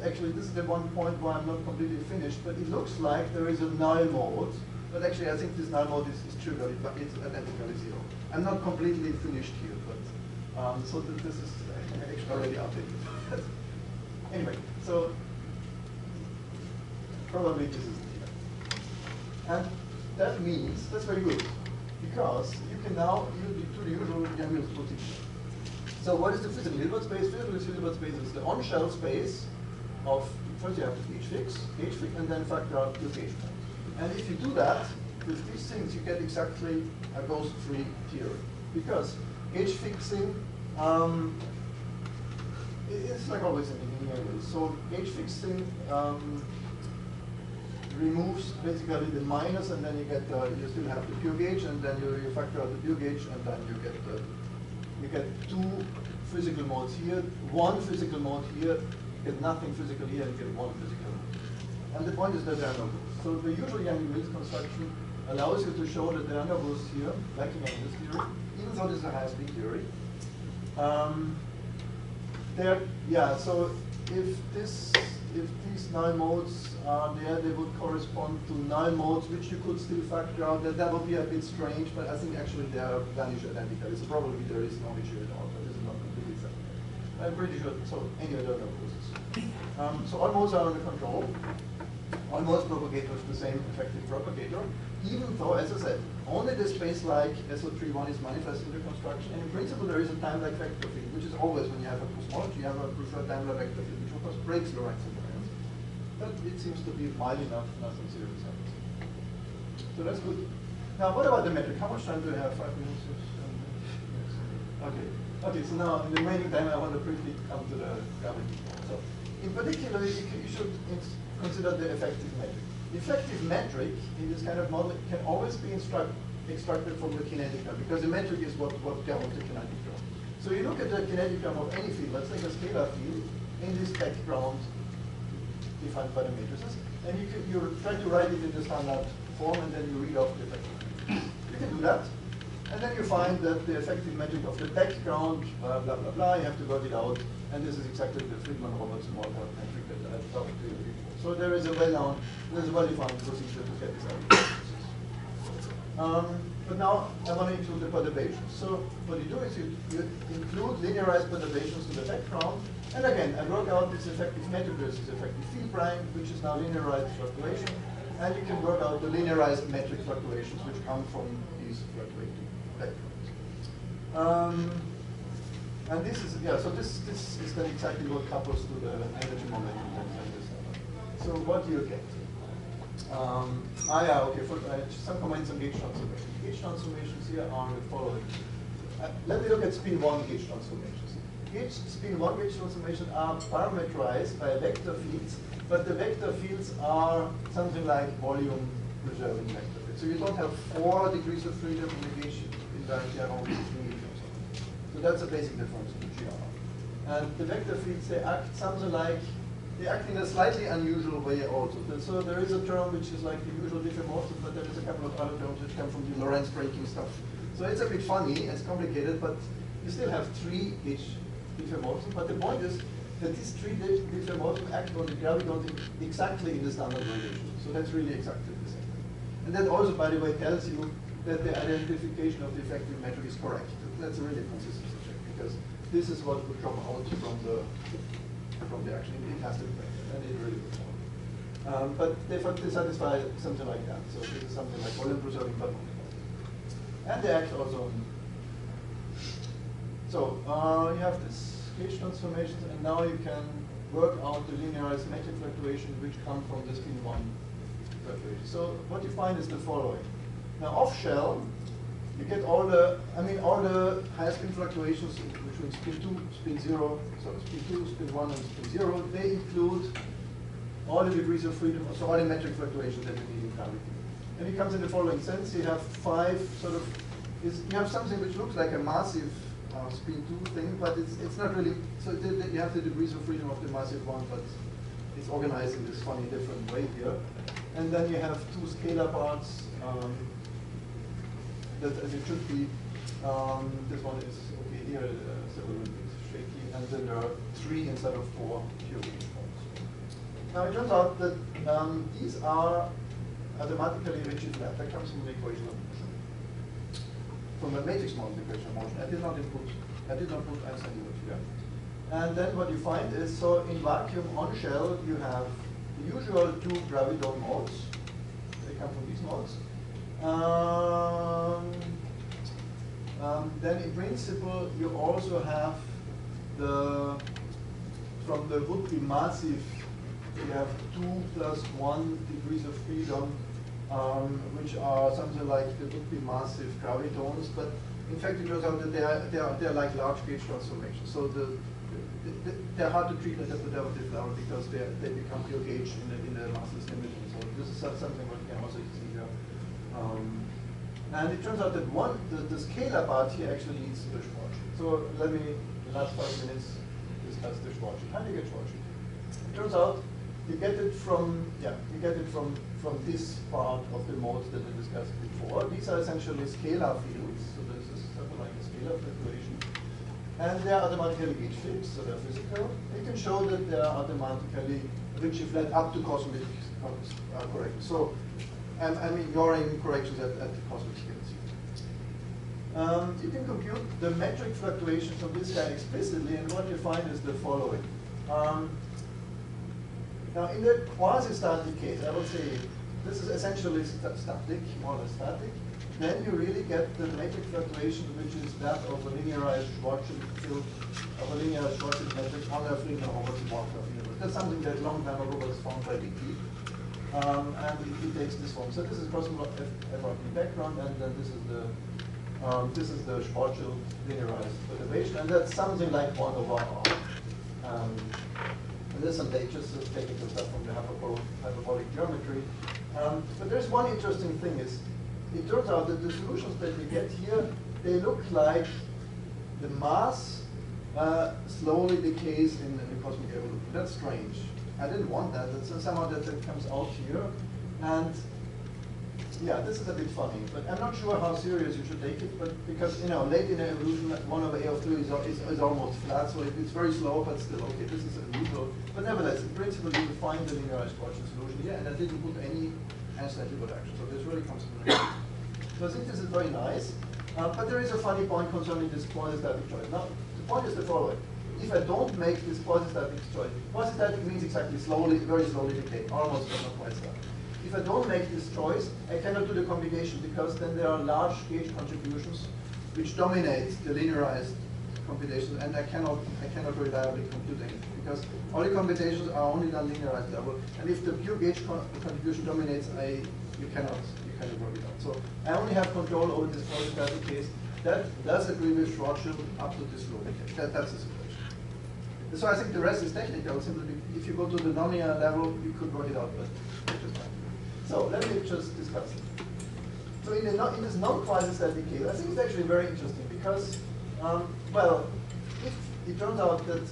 the one point where I'm not completely finished, but it looks like there is a null mode, but actually I think this null mode is trivial, but it's identically 0. I'm not completely finished here, but so this is actually already updated. Anyway, so probability isn't here. And that means, that's very good, because you can now do the usual Young-Mills procedure. So what is the physical Hilbert space? Physical Hilbert space is the on-shell space of, first you have the H-fix, and then factor out your gauge point. And if you do that, with these things, you get exactly a ghost-free theory. Because H-fixing, it's like always in engineering. So H-fixing removes basically the minus, and then you get you still have the pure gauge, and then you factor out the pure gauge, and then you get two physical modes here, one physical mode here, you get nothing physical here, and you get one physical mode. And the point is that there are no ghosts. So the usual Young-Mills construction allows you to show that there are no ghosts here, like in Young-Mills theory, even though this is a high-speed theory. So if these null modes are there, they would correspond to null modes, which you could still factor out. That would be a bit strange, but I think actually they are vanish identical. So probably there is no issue at all, but this is not completely exact. I'm pretty sure. So anyway, there are no ghosts. So all modes are under control. All modes propagate with the same effective propagator, even though, as I said, only the space like SO31 is manifest in the construction, and in principle there is a time-like vector field, which is always when you have a cosmology, you have a preferred time-like vector field, which of course breaks Lorentz invariance. But it seems to be mild enough, nothing serious happens. So that's good. Now, what about the metric? How much time do we have? 5 minutes? Yes. Okay, so now in the remaining time I want to briefly come to the gravity. So, in particular, you should consider the effective metric. The effective metric in this kind of model can always be extracted from the kinetigram, because the metric is what governs the kinetigram. So you look at the kinetigram of any field, let's take a scalar field, in this background defined by the matrices, and you try to write it in the standard form, and then you read off the effective metric. You can do that, and then you find that the effective metric of the background, blah, blah, blah, blah, you have to work it out, and this is exactly the Friedman-Roberts-Smalltalk metric that I talked to you before. So there is a well-defined procedure to get this out. But now I want to include the perturbations. So what you do is you include linearized perturbations to the background, and again, I work out this effective metric versus effective field prime, which is now linearized fluctuation, and you can work out the linearized metric fluctuations which come from these fluctuating backgrounds. And this is, so this is then exactly what couples to the energy momentum and this. So what do you get? Some comments on gauge transformation. Gauge transformations here are the following. Let me look at spin 1 gauge transformations. Spin 1 gauge transformations are parameterized by vector fields, but the vector fields are something like volume preserving vector fields. So you don't have 4 degrees of freedom in the gauge invariant, you have only 3 or something. So that's a basic difference in GR. And the vector fields, they act something like, they act in a slightly unusual way also. So there is a term which is like the usual diffeomorphism, but there is a couple of other terms which come from the Lorentz breaking stuff. So it's a bit funny, it's complicated, but you still have 3 each diffeomorphisms. But the point is that these 3 diffeomorphisms act on the graviton exactly in the standard radiation. So that's really exactly the same. And that also, by the way, tells you that the identification of the effective metric is correct. That's a really consistency check, because this is what would drop out from the action. It has to be correct, and it really would drop. But they satisfy something like that. So this is something like volume preserving, but not. And they act also on. So you have this gauge transformations, and now you can work out the linearized metric fluctuation which come from the spin 1 fluctuation. So what you find is the following. Now off shell, you get all the high spin fluctuations between spin 2, spin 0, so spin 2, spin 1, and spin 0. They include all the degrees of freedom, so all the metric fluctuations that you need in gravity. And it comes in the following sense. You have 5 sort of, you have something which looks like a massive spin 2 thing, but it's not really, so you have the degrees of freedom of the massive one, but it's organized in this funny different way here. And then you have 2 scalar parts, that as it should be. This one is okay here, so a little bit shaky, and then there are 3 instead of 4 pure gauge modes. Now it turns out that these are mathematically rigid flat. That comes from the equation of motion, from the matrix multiplication of motion. I did not put Einstein here. And then what you find is, so in vacuum on shell you have the usual two graviton modes. They come from these modes. Then in principle, you also have from the would-be massive, you have 2 + 1 degrees of freedom, which are something like the would-be massive gravitons, but in fact it turns out that they're like large gauge transformations. So they're hard to treat at the perturbative level because they become pure gauge in the massless dimension. So this is something what you can also see here. And it turns out that the scalar part here actually leads to the Schwarzschild. So let me, in the last 5 minutes, discuss the Schwarzschild. How do you get Schwarzschild? It turns out you get it from this part of the modes that we discussed before. These are essentially scalar fields. So this is something like a scalar fluctuation. And they are automatically gauge fixed, so they're physical. You can show that they are automatically Ritchie flat up to cosmic corrections. So I'm ignoring corrections at the cosmic scales. You can compute the metric fluctuations of this guy explicitly, and what you find is the following. Now, in the quasi-static case, I would say this is essentially static, more or less static. Then you really get the metric fluctuation, which is that of a linearized Schwarzschild field, of a linearized Schwarzschild metric on a linear over the Markov universe. That's something that long time ago was found by DT. And it takes this form. So this is cosmos FRP background, and then this is the Schwarzschild linearized perturbation, and that's something like 1 over r. And there's some just technical stuff from the hyperbolic geometry. But there's one interesting thing is, it turns out that the solutions that we get here, they look like the mass slowly decays in the cosmic evolution. That's strange. I didn't want that. Somehow that comes out here. And yeah, this is a bit funny. But I'm not sure how serious you should take it. But because, late in the evolution, 1 over a of 2 is almost flat. So it's very slow, but still, okay, this is unusual. But nevertheless, in principle, you will find the linearized Schwarzschild solution here. And I didn't put any anesthetic action. So this really comes from the So I think this is very nice. But there is a funny point concerning this quasi-static choice. Now, the point is the following. If I don't make this quasi-static choice, quasi-static means exactly slowly, very slowly decay, almost but not quite static. If I don't make this choice, I cannot do the computation because then there are large gauge contributions which dominate the linearized computations, and I cannot reliably compute anything because all the computations are only done linearized level, and if the pure gauge contribution dominates, you cannot work it out. So I only have control over this quasi-static case. That does agree with Schwarzschild up to this low decay. That's the situation. So I think the rest is technical. Simply, if you go to the nonlinear level, you could work it out, but it's just fine. So let me just discuss it. So in this non-quasi-static case, I think it's actually very interesting because, if it turns out that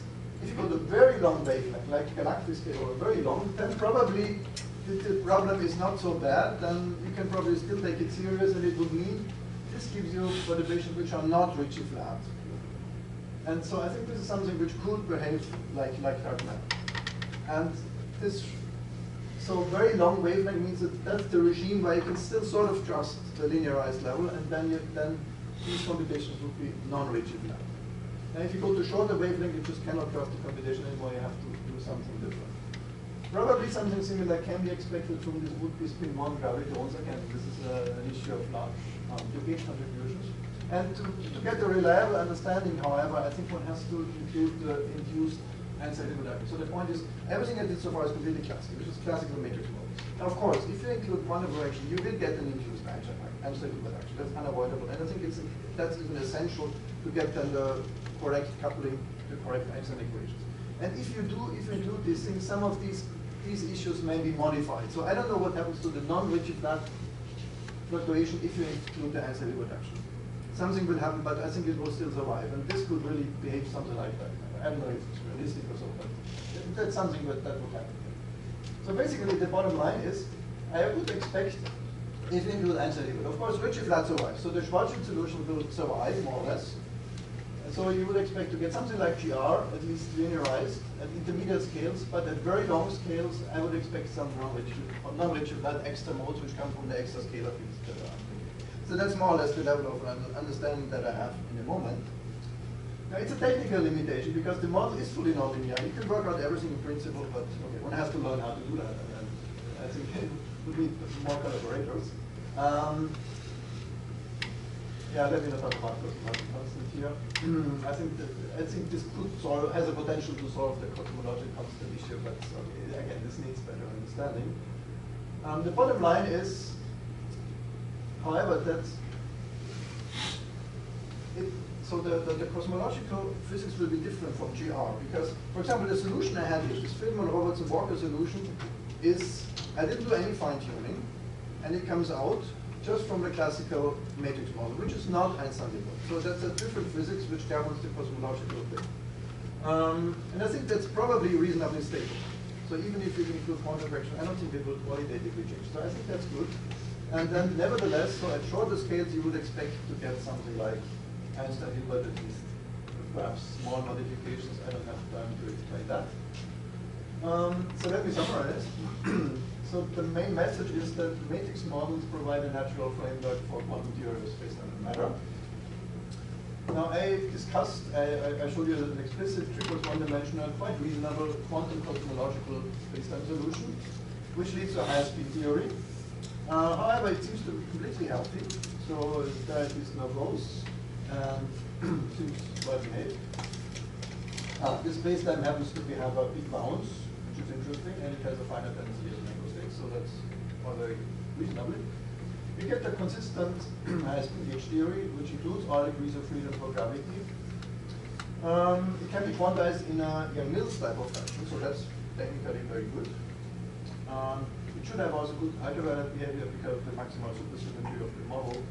if you go to very long wavelength, like galactic scale or very long, then probably the problem is not so bad. Then you can probably still take it serious, and it would mean this gives you perturbations which are not Ritchie flat. And so I think this is something which could behave like dark matter. And this, so very long wavelength means that that's the regime where you can still sort of trust the linearized level, and then these computations would be non-Ritchie flat. And if you go to shorter wavelength, you just cannot trust the computation anymore. You have to do something different. Probably something similar can be expected from this would-be spin 1 gravitons. Again, this is an issue of large gauge contributions. And to get a reliable understanding, however, I think one has to include the induced anesthetic reduction. So the point is, everything I did so far is completely classical, which is classical matrix models. Now, of course, if you include quantum correction, you will get an induced anesthetic reduction. That's unavoidable. And I think that's even essential to get then the correct coupling, the correct Einstein equations. And if you include these things, some of these issues may be modified. So I don't know what happens to the non-Ritchie flat fluctuation if you include the anesthetic reduction. Something will happen, but I think it will still survive. And this could really behave something like that. I don't know if it's realistic or so, but that's something that would happen. So basically, the bottom line is, I would expect, if you include anesthetic, but of course, Ritchie flat survives. So the Schwarzschild solution will survive, more or less. And so you would expect to get something like GR, at least linearized, at intermediate scales, but at very long scales, I would expect some non-Ritchie flat extra modes which come from the extra scalar fields that are. So that's more or less the level of understanding that I have in a moment. Now, it's a technical limitation because the model is fully nonlinear. You can work out everything in principle, but okay, one has to learn how to do that. And I think it would need more collaborators. Yeah, let me not talk about constant here. I think this has a potential to solve the cosmological constant issue, but okay, again, this needs better understanding. The bottom line is, however, that so the cosmological physics will be different from GR because, for example, the solution I had here, this Friedman-Robertson-Walker solution, is I didn't do any fine-tuning, and it comes out just from the classical matrix model, which is not Einstein-Hilbert. So that's a different physics which governs the cosmological thing. And I think that's probably reasonably stable. So even if you include quantum correction, I don't think it will qualitatively change. So I think that's good. And then nevertheless, so at shorter scales, you would expect to get something like Einstein-Hilbert at least, perhaps small modifications. I don't have time to explain that. So let me summarize. So the main message is that matrix models provide a natural framework for quantum theory of space-time matter. Now I discussed, I showed you an explicit 3 + 1 dimensional, quite reasonable quantum cosmological space-time solution, which leads to a high-speed theory. However, it seems to be completely healthy, so there are at least no goals, and seems well behaved. This space-time happens to have a big bounds, which is interesting, and it has a finite density as a mango state, so that's all very reasonably. You get a consistent high-speed gauge theory, which includes all degrees of freedom for gravity. It can be quantized in a Yang-Mills type of function, so that's technically very good. It should have also good hypervariant behavior because of the maximal supersymmetry of the model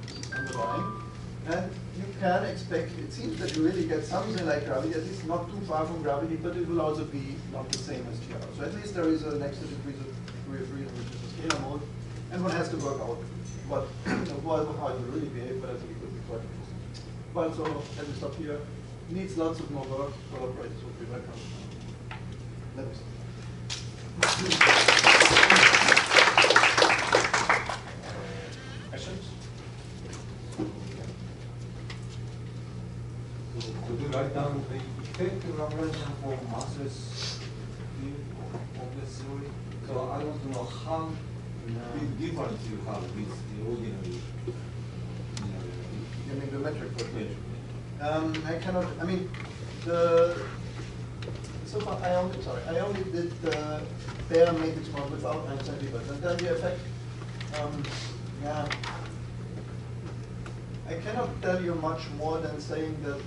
is underlying. And you can expect, it seems that you really get something like gravity, at least not too far from gravity, but it will also be not the same as GR. So at least there is an extra degree of freedom, which is a scalar mode, and one has to work out how it will really behave, but I think it could be quite interesting. But so, let me stop here. Needs lots of more work, collaborators would be welcome. Let me stop. Questions? Could you write down the effective Lagrangian for massless field of the theory? So I want to know how big difference you have with the ordinary. You mean the metric Yeah. I cannot, I mean, so far I only did the bare matrix model without Einstein-Hilbert. And then the effect, yeah, I cannot tell you much more than saying that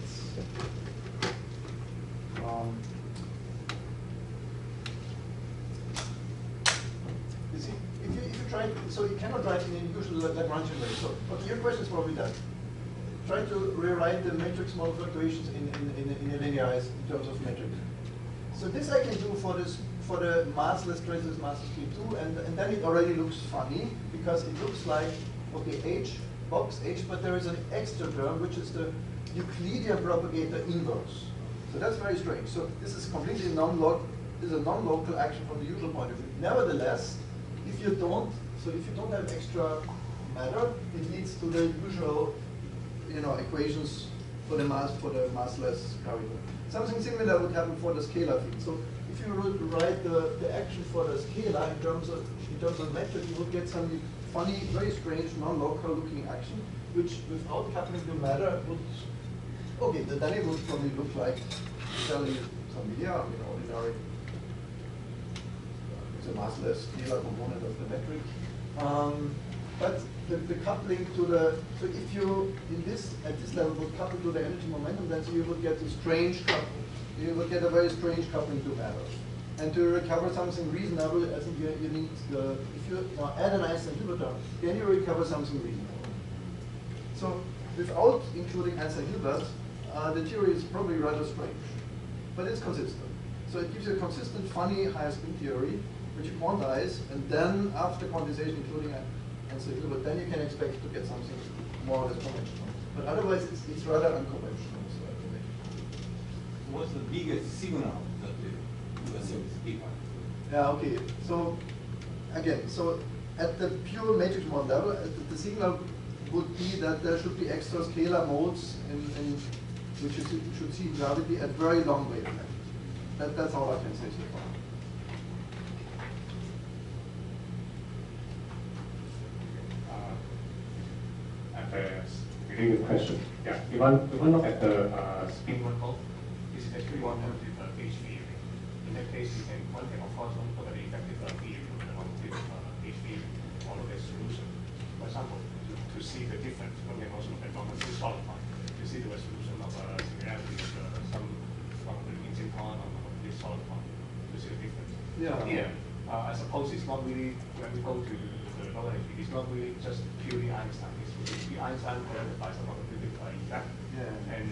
you see, if you try, so you cannot write in the usual Lagrangian way. So, okay, your question is probably that. Try to rewrite the matrix model fluctuations in a linearized in terms of metric. So this I can do for the massless traceless massless P2, and then it already looks funny because it looks like, okay, H, box H, but there is an extra term which is the Euclidean propagator inverse. So that's very strange. So this is completely non-local action from the usual point of view. Nevertheless, if you don't have extra matter, it leads to the usual, equations for the massless graviton. Something similar would happen for the scalar field. So if you would write the action for the scalar in terms of metric, you would get some funny, very strange, non-local looking action, which without happening to matter would, okay, then it would probably look like some linear, ordinary. It's a massless scalar component of the metric. But the coupling to so if you at this level would couple to the energy momentum, then so you would get a strange coupling. You would get a very strange coupling to matter. And to recover something reasonable, I think you need if you add an Einstein-Hilbert term, then you recover something reasonable. So without including Einstein-Hilbert, the theory is probably rather strange, but it's consistent. So it gives you a consistent, funny high-speed theory, which you quantize, and then after quantization, including Einstein-Hilbert, then you can expect to get something more or less conventional. But otherwise, it's rather unconventional. What's the biggest signal that you assume is given? Yeah, okay. So again, so at the pure matrix model level, the signal would be that there should be extra scalar modes which you should see in duality at very long wavelength. That's all I can say so far. Really good question. Yeah, we want to look at the spin one mode. This is actually one with gauge theory. In that case, one can of course look at the effective theory of the non-perturbative gauge theory or look at solution. For example, to see the difference, one can also look at non-perturbative solid line to see the resolution of similarity of some non-perturbative synchrone or non-perturbative solid line to see the difference. Yeah. Here, I suppose it's not really when we go to the Duality, it's not really just purely Einstein. The Einstein clarifies the non-perturbative effect. Yeah. And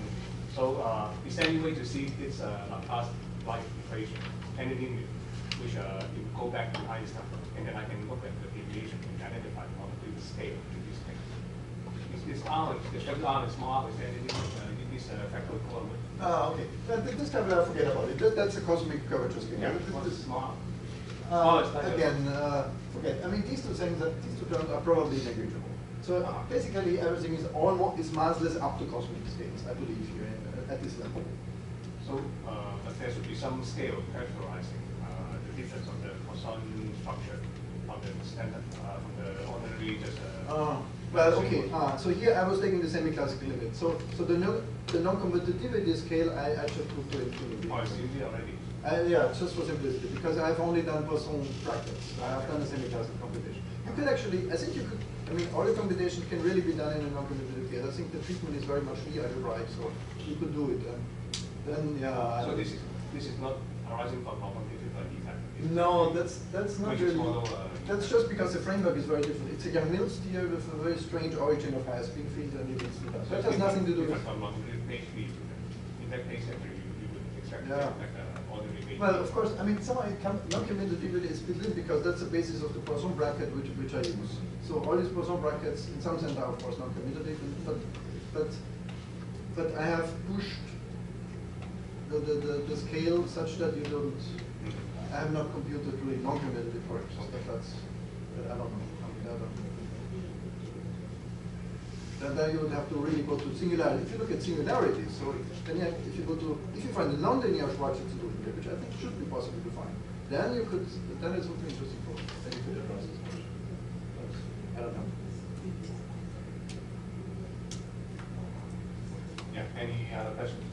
so, is there any way to see this Laplace-like equation, any limit, which you go back to Einstein, and then I can look at the deviation and identify the non-perturbative scale to this thing? Is R, the R is small, is there any limit in this factor equivalent? Okay. This time I forget about it. That's a cosmic curvature scale. Yeah, This is small. again, forget. I mean, these two terms are probably negligible. So basically, everything is almost massless up to cosmic scales, I believe, here at this level. So, but there should be some scale characterizing the difference of the Poisson structure from the standard, from the ordinary just. Well, okay. So here I was taking the semi-classical limit. So the non-commutativity scale I just put to infinity. Oh, it's easy already. Yeah, just for simplicity, because I've only done Poisson brackets. I have done a semi-classical computation. You could actually, I think you could. I mean, all the computation can really be done in a non-commutative case. I think the treatment is very much Lie-algebraic, so you could do it. Then yeah. So this is not arising from non-commutative effect. No, that's not really. Model, that's just because the framework is very different. It's a Yang-Mills sphere with a very strange origin of higher spin field and it is. So it has nothing to do with. From non-commutative page field. In that case, actually, you would expect like an ordinary page. Well, of course, I mean, somehow non-commutativity is built because that's the basis of the Poisson bracket which I use. So all these Poisson brackets, in some sense, are of course non-commutative, but I have pushed the scale such that you don't. I have not computed really non-commutative works. I don't know. Then you would have to really go to singularity. If you look at singularity, so then if you find a non-linear Schwarzschild solution, which I think should be possible to find, then you could. Then it's something interesting for. Then you could address this question. I don't know. Yeah. Any other questions?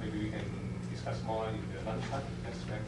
Maybe we can discuss more in the lunchtime. Let's make